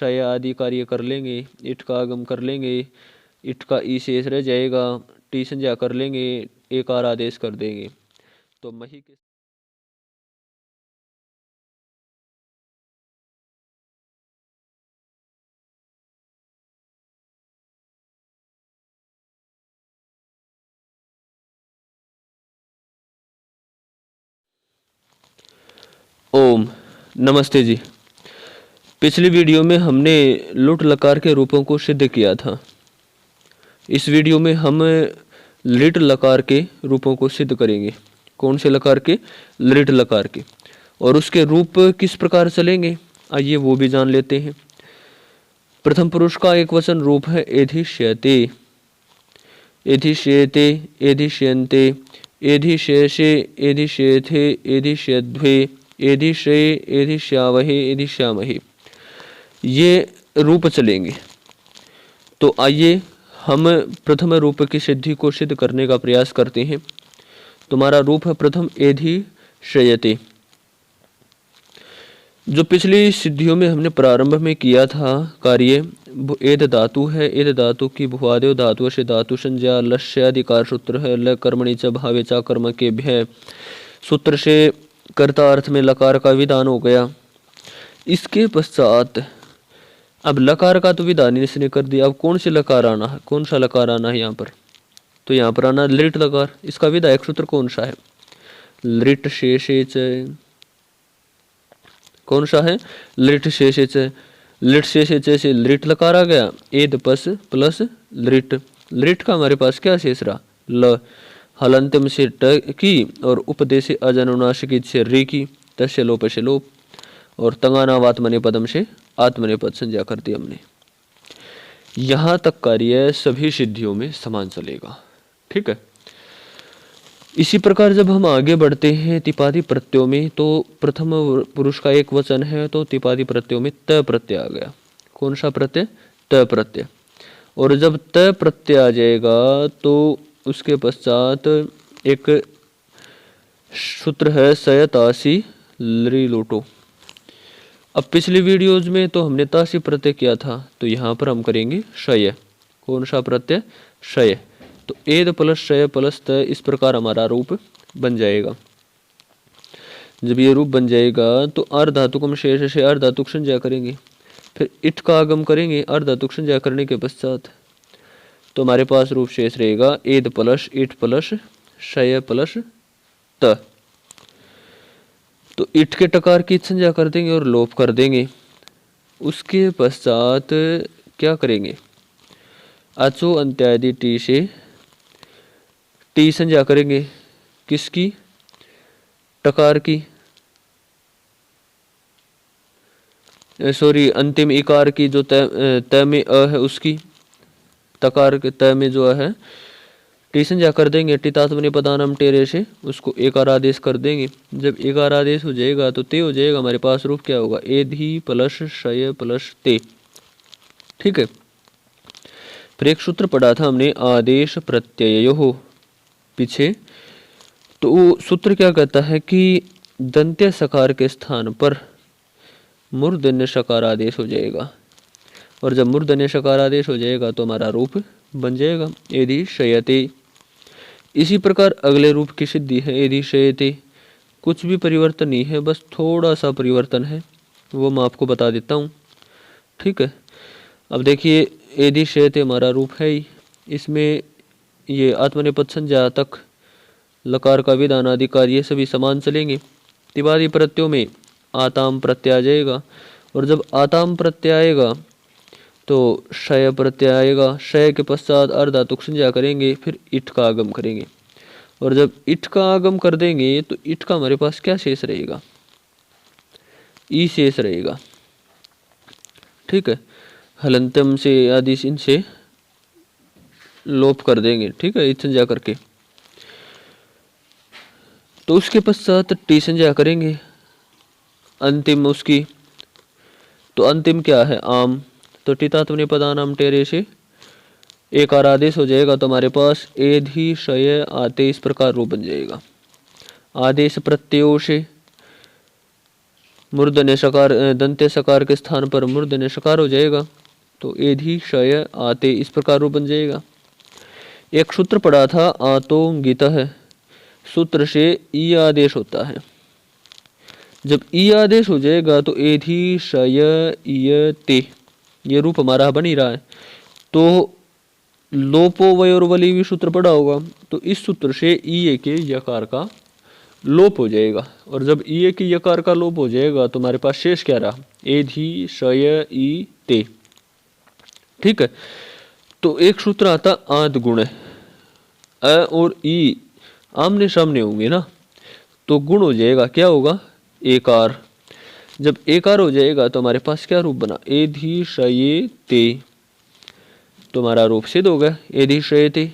शय आदि कार्य कर लेंगे, इट का आगम कर लेंगे, इट का ई शेष रह जाएगा, टी संज्ञा कर लेंगे, एकार आदेश कर देंगे। तो मही के ओम नमस्ते जी। पिछली वीडियो में हमने लुट लकार के रूपों को सिद्ध किया था। इस वीडियो में हम लिट लकार के रूपों को सिद्ध करेंगे। कौन से लकार के? लिट लकार के। और उसके रूप किस प्रकार चलेंगे, आइए वो भी जान लेते हैं। प्रथम पुरुष का एक वचन रूप है एधिष्यते, एधिष्येते, एधिष्यन्ते, एधिशेषे, एधिशेथे, एधिशेध्वे, एधिशे, एधिश्यावहे, एधिश्यामहे, ये रूप चलेंगे। तो आइए हम प्रथम रूप की सिद्धि को सिद्ध करने का प्रयास करते हैं। तुम्हारा रूप है प्रथम एधिशयते। जो पिछली सिद्धियों में हमने प्रारंभ में किया था कार्य, एद धातु है। एद धातु की भुआदेव धातु से धातु संज्ञा लस्य अधिकार सूत्र है। ल कर्मणि च भावे चा कर्म के भय सूत्र से कर्ता अर्थ में लकार का विधान हो गया। इसके पश्चात अब लकार का तो विधान इसने कर दिया। अब कौन से लकार आना है, कौन सा लकार आना है यहाँ पर? तो यहाँ पर आना लिट लकार। इसका विधायक सूत्र कौन सा है? लिट शेषेच। कौन सा है? लिट शेषेच। लिट शेषेच से लिट लकार आ गया। एद पस प्लस लिट। लिट का हमारे पास क्या शेष रहा? ल। हलंतम से ट की और उपदेश से अजनुनाशिकी से री की, तस्य लोप से लोप, और तंगानावात्मने पदम से आत्मनेपद संज्ञा कर दी हमने। यहाँ तक कार्य सभी सिद्धियों में समान चलेगा। ठीक है। इसी प्रकार जब हम आगे बढ़ते हैं तिपादी प्रत्ययों में, तो प्रथम पुरुष का एक वचन है तो तिपादी प्रत्ययों में त प्रत्यय आ गया। कौन सा प्रत्यय? त प्रत्यय। और जब त प्रत्यय आ जाएगा तो उसके पश्चात एक सूत्र है सयतासी लरी लोटो। अब पिछली वीडियोज में तो हमने तासी प्रत्यय किया था, तो यहाँ पर हम करेंगे शय। कौन सा प्रत्यय? शय। तो एद प्लस शय प्लस त, इस प्रकार हमारा रूप बन जाएगा। जब ये रूप बन जाएगा तो अर्धातुकम शेष से अर्धातुक संज्ञा करेंगे, फिर इट का आगम करेंगे अर्धातुक संज्ञा करने के पश्चात। तो हमारे पास रूप शेष रहेगा एद प्लस इट प्लस शय प्लस त। तो इट के टकार की संज्ञा कर देंगे और लोप कर देंगे। उसके पश्चात क्या करेंगे? अचो अंत्यादि टी से टी संज्ञा करेंगे। किसकी? टकार की, सॉरी अंतिम इकार की, जो त में अ है उसकी। तकार के त में जो है टी संज्ञा कर देंगे। टितात्मने पदानम टेरे से उसको एकार आदेश कर देंगे। जब एकार आदेश हो जाएगा तो ते हो जाएगा। हमारे पास रूप क्या होगा? एधि प्लस शय प्लस ते। ठीक है। फिर एक सूत्र पढ़ा था हमने आदेश प्रत्ययो हो पीछे। तो वो सूत्र क्या कहता है कि दंत्य सकार के स्थान पर मूर्धन्य सकार आदेश हो जाएगा। और जब मूर्धन्य सकार आदेश हो जाएगा तो हमारा रूप बन जाएगा एधि शयते। इसी प्रकार अगले रूप की सिद्धि है एधि शयते। कुछ भी परिवर्तन नहीं है, बस थोड़ा सा परिवर्तन है, वो मैं आपको बता देता हूँ। ठीक है। अब देखिए एधि शयते हमारा रूप है ही। इसमें ये आत्मनेपद संज्ञा तक लकार का विधान अधिकार ये सभी समान चलेंगे। तिवादी प्रत्ययों में आताम प्रत्यय आ जाएगा। और जब आताम प्रत्यय आएगा तो शय प्रत्यय आएगा। शय के पश्चात अर्धातुक संज्ञा करेंगे, फिर इट का आगम करेंगे। और जब इट का आगम कर देंगे तो इट का हमारे पास क्या शेष रहेगा? ई शेष रहेगा। ठीक है। हलंतम से आदि इनसे लोप कर देंगे। ठीक है, इत संज्ञा करके। तो उसके पश्चात टी संज्ञा करेंगे अंतिम उसकी। तो अंतिम क्या है? आम। तो टितात्मने पदानाम टेरे से एकार आदेश हो जाएगा। तो हमारे पास एधि शय आते, इस प्रकार रूप बन जाएगा। आदेश प्रत्ययों से मूर्धन्य सकार दंत्य सकार के स्थान पर मूर्धन्य सकार हो जाएगा, तो एधि शय आते इस प्रकार रूप बन जाएगा। एक सूत्र पढ़ा था आतोंगित है, सूत्र से ई आदेश होता है। जब ई आदेश हो जाएगा तो एधि शय इयते ये रूप हमारा बन ही रहा है। तो लोपो वयोर्वली भी सूत्र पढ़ा होगा, तो इस सूत्र से ई के यकार का लोप हो जाएगा। और जब ई के यकार का लोप हो जाएगा तो हमारे पास शेष क्या रहा, एधि शय ई ते। ठीक है, तो एक सूत्र आता आद गुण है, अ और ई आमने सामने होंगे ना, तो गुण हो जाएगा, क्या होगा, एकार। जब एकार हो जाएगा तो हमारे पास क्या रूप बना, एधि शये ते, तो हमारा रूप सिद्ध हो गया, एधि शयते।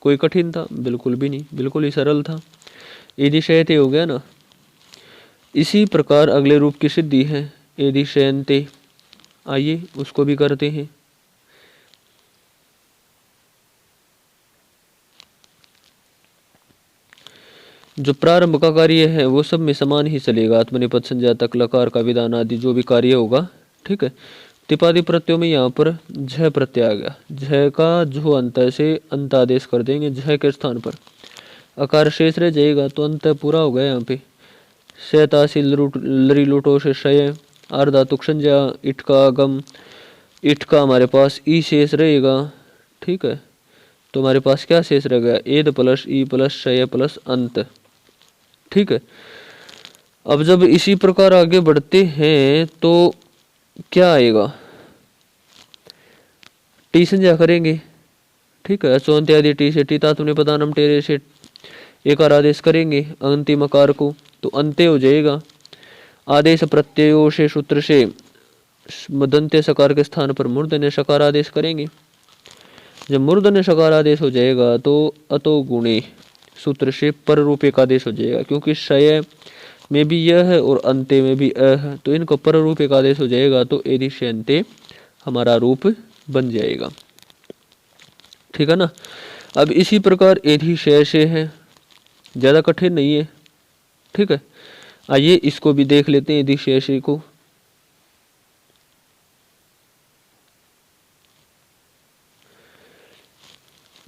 कोई कठिन था, बिल्कुल भी नहीं, बिल्कुल ही सरल था, एधि शयते हो गया ना। इसी प्रकार अगले रूप की सिद्धि है एधि शयन्ते। आइए उसको भी करते हैं। जो प्रारंभ का कार्य है वो सब में समान ही चलेगा, आत्मनेपद संज्ञा तक लकार का विधान आदि जो भी कार्य होगा। ठीक है, तिपादी प्रत्ययों में यहाँ पर झ प्रत्यय आ गया, झ का जो अंत से अंत आदेश कर देंगे, झ के स्थान पर अकार शेष रह जाएगा, तो अंत पूरा हो गया। यहाँ पे शैतासी लरी लुटो से शय, आर्धातुक संज्ञा, इट का आगम, इट का हमारे पास ई शेष रहेगा। ठीक है, तो हमारे पास क्या शेष रह गया, एद प्लस ई प्लस शय प्लस अंत। ठीक है, अब जब इसी प्रकार आगे बढ़ते हैं तो क्या आएगा, टी संज्ञा करेंगे। ठीक है, अचोन्त आदि टी से टीता तुमने पदानम टेरे से एकार आदेश करेंगे अंतिम आकार को, तो अंत्य हो जाएगा। आदेश प्रत्ययों से सूत्र से दंत्य सकार के स्थान पर मूर्धन्य सकार आदेश करेंगे। जब मूर्धन्य सकार आदेश हो जाएगा तो अतो गुणे सूत्र से पर रूप एक आदेश हो जाएगा, क्योंकि शय में भी यह है और अंत्य में भी अ है, तो इनको पर रूप एक आदेश हो जाएगा, तो एधि शयन्ते हमारा रूप बन जाएगा। ठीक है ना। अब इसी प्रकार एधि शय से है, ज्यादा कठिन नहीं है। ठीक है, आइए इसको भी देख लेते हैं एधि शय से को।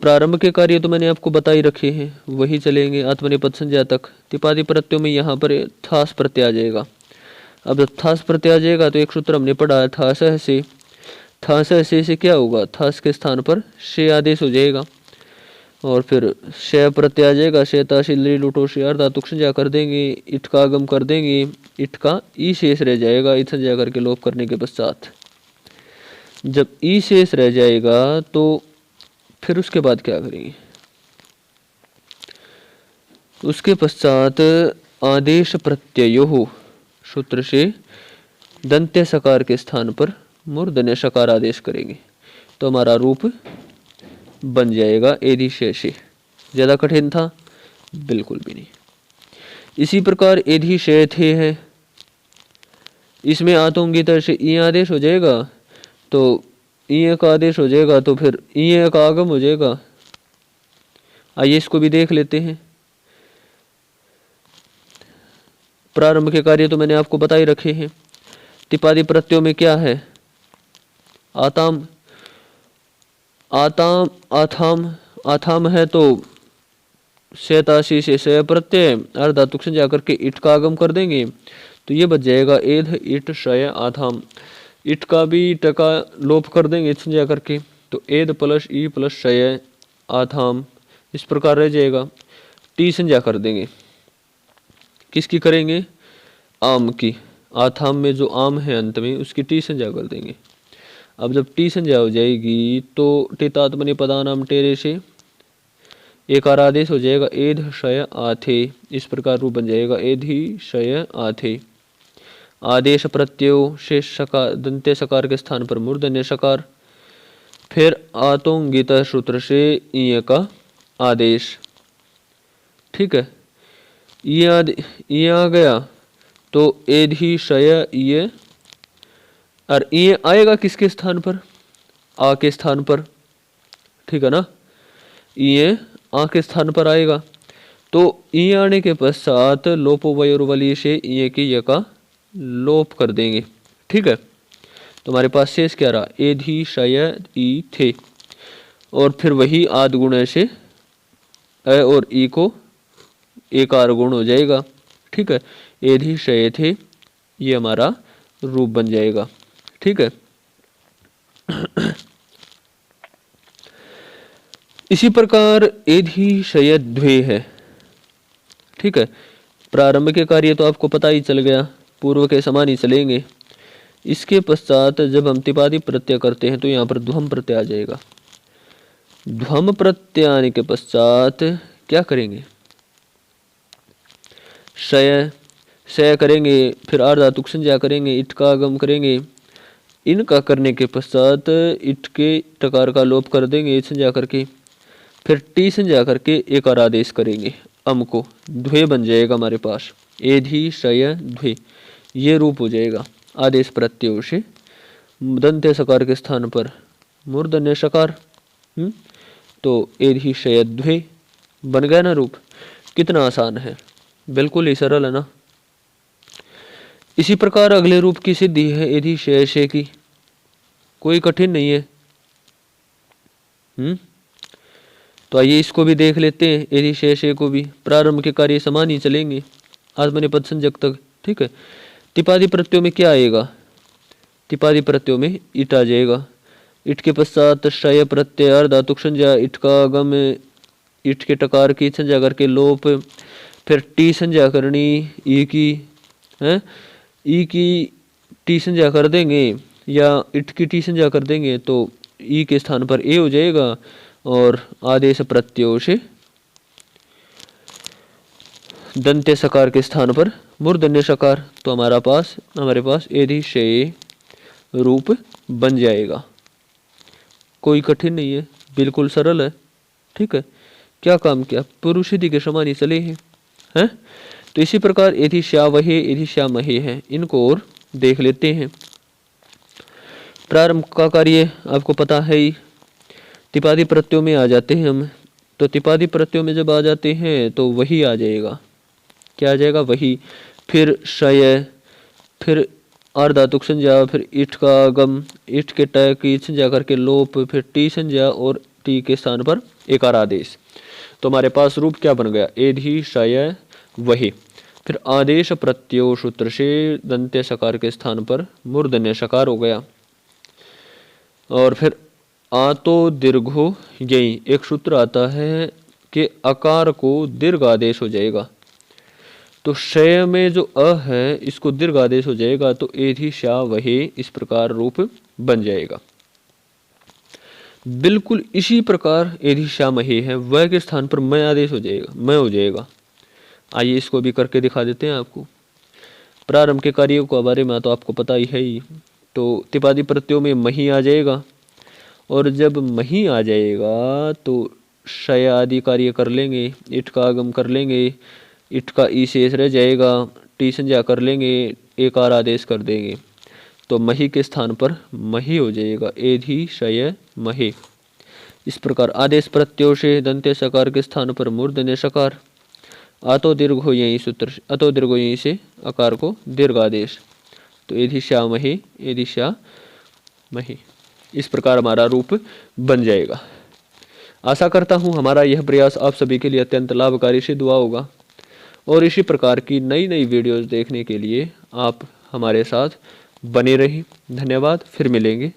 प्रारंभ के कार्य तो मैंने आपको बता ही रखे हैं, वही चलेंगे आत्मनेपद संज्ञा तक। तिपादी प्रत्ययों में यहाँ पर थास प्रत्यय आ जाएगा। अब जब थास प्रत्यय आ जाएगा तो एक सूत्र हमने पढ़ा है थास से, थास से क्या होगा, थास के स्थान पर शे आदेश हो जाएगा, और फिर शय प्रत्यय आ जाएगा, शयताशिल लुटो से अर्धातुक संज्ञा कर देंगे, इट का आगम कर देंगे, इट का ई शेष रह जाएगा, इत संज्ञा करके लोप करने के पश्चात। जब ई शेष रह जाएगा तो फिर उसके बाद क्या करेंगे, उसके पश्चात आदेश प्रत्ययो सूत्र से दंत्य सकार के स्थान पर मूर्धन्य सकार आदेश करेंगे, तो हमारा रूप बन जाएगा एधि शय से। ज्यादा कठिन था, बिल्कुल भी नहीं। इसी प्रकार एधि शय थे है, इसमें आतोंगित से ई आदेश हो जाएगा, तो ई का आदेश हो जाएगा, तो फिर ई का आगम हो जाएगा। आइए इसको भी देख लेते हैं। प्रारंभ के कार्य तो मैंने आपको बता ही रखे हैं। तिपादी प्रत्ययों में क्या है, आताम, आताम आथाम, आथाम है तो शैताशी से शय प्रत्यय अर्धातुक संज्ञा करके इट का आगम कर देंगे, तो ये बच जाएगा एध इट शय आथाम। इट का भी इट का लोप कर देंगे इत संज्ञा करके, तो एद प्लस ई प्लस शय आथाम इस प्रकार रह जाएगा। टी संज्ञा कर देंगे, किसकी करेंगे, आम की। आथाम में जो आम है अंत में उसकी टी संज्ञा कर देंगे। अब जब टी संज्ञा हो जाएगी तो टितात्मने पदानाम टेरे से एकार आदेश हो जाएगा, एध शय आथे इस प्रकार रूप बन जाएगा, एधि शय आथे। आदेश प्रत्ययो से सकार दंत्य सकार के स्थान पर मूर्धन्य सकार, फिर आतोंगित सूत्र से ई का आदेश। ठीक है, ये आ गया तो एधि शय ये, और ये आएगा किसके स्थान पर, आ के स्थान पर। ठीक है ना, ये आ के स्थान पर आएगा, तो ई आने के पश्चात लोपो वयोर्वली से ये की ये का लोप कर देंगे। ठीक है, तो हमारे पास शेष क्या रहा, एधि शय ई थे, और फिर वही आद गुण से अ और ई को एकार गुण हो जाएगा। ठीक है, एधि शय थे, ये हमारा रूप बन जाएगा। ठीक है, इसी प्रकार एधि शय द्वे है। ठीक है, प्रारंभ के कार्य तो आपको पता ही चल गया, पूर्व के समान ही चलेंगे। इसके पश्चात जब हम तिपादी प्रत्यय करते हैं तो यहाँ पर ध्वम प्रत्यय आ जाएगा। ध्वम प्रत्यय आने के पश्चात क्या करेंगे, शय शय करेंगे, फिर आर्धातुक संज्ञा करेंगे, इट का आगम करेंगे। इनका करने के पश्चात इट के टकार का लोप कर देंगे संज्ञा करके, फिर टी संज्ञा करके एकार आदेश करेंगे। अम को द्वे बन जाएगा हमारे पास, एधि शय द्वे, ये रूप हो जाएगा। आदेश प्रत्ययों से दंत्य सकार के स्थान पर मूर्धन्य सकार, तो एधि शय द्वे बन गया ना रूप। कितना आसान है, बिल्कुल ही सरल है ना। इसी प्रकार अगले रूप की सिद्धि है एधि शय शे की, कोई कठिन नहीं है। तो आइए इसको भी देख लेते हैं, एधि शय शे को भी। प्रारंभ के कार्य समान ही चलेंगे आत्मनेपद संज्ञक तक। ठीक है, तिपादी प्रत्ययों में क्या आएगा, तिपादी प्रत्ययों में इट आ जाएगा। इट के पश्चात शय प्रत्यय अर्धातुक संज्ञा, इट का आगम, इट के टकार की संज्ञा करके लोप, फिर टी संज्ञा करनी ई की है, ई की टी संज्ञा कर देंगे या इट की टी संज्ञा कर देंगे तो ई के स्थान पर ए हो जाएगा, और आदेश प्रत्ययों से दंत्य सकार के स्थान पर मूर्धन्य सकार, तो हमारे पास एधि शय रूप बन जाएगा। कोई कठिन नहीं है, बिल्कुल सरल है। ठीक है, क्या काम किया, पुरुष सिद्धि के समान ही चले हैं। तो इसी प्रकार एधि श्यावहे एधि श्यामहे है, इनको और देख लेते हैं। प्रारंभ का कार्य आपको पता है ही, तिपादी प्रत्ययों में आ जाते हैं हम। तो तिपादी प्रत्ययों में जब आ जाते हैं तो वही आ जाएगा, क्या आ जाएगा, वही। फिर शय, फिर आर्धातुक संज्ञा, फिर इट का आगम, इट के ट की संज्ञा करके लोप, फिर टी संज्ञा और टी के स्थान पर एकार आदेश। तो हमारे पास रूप क्या बन गया, एधि शय वही। फिर आदेश प्रत्ययो सूत्र से दंत्य सकार के स्थान पर मूर्धन्य सकार हो गया। और फिर आतो दीर्घो यही एक सूत्र आता है कि अकार को दीर्घ आदेश हो जाएगा। तो शय में जो अ है इसको दीर्घ आदेश हो जाएगा, तो एधि श्या वहे इस प्रकार रूप बन जाएगा। बिल्कुल इसी प्रकार एधि श्यामहे है, वह के स्थान पर मैं आदेश हो जाएगा, मैं हो जाएगा। आइए इसको भी करके दिखा देते हैं आपको। प्रारंभ के कार्यों के बारे में तो आपको पता ही है ही। तो तिपादी प्रत्ययों में मही आ जाएगा, और जब मही आ जाएगा तो शय आदि कार्य कर लेंगे, इट का आगम कर लेंगे, इट का ई शेष रह जाएगा, टी संज्ञा कर लेंगे, एकार आदेश कर देंगे, तो मही के स्थान पर मही हो जाएगा, एधि शय महे। इस प्रकार आदेश प्रत्ययों से दंत्य सकार के स्थान पर मूर्धन्य सकार, आतो दीर्घ हो यही सूत्र, अतो दीर्घ हो यहीं से अकार को दीर्घ आदेश, तो एधि श्यामहे एधि श्यामहे। इस प्रकार हमारा रूप बन जाएगा। आशा करता हूँ हमारा यह प्रयास आप सभी के लिए अत्यंत लाभकारी सिद्ध हुआ होगा, और इसी प्रकार की नई नई वीडियोस देखने के लिए आप हमारे साथ बने रहें। धन्यवाद, फिर मिलेंगे।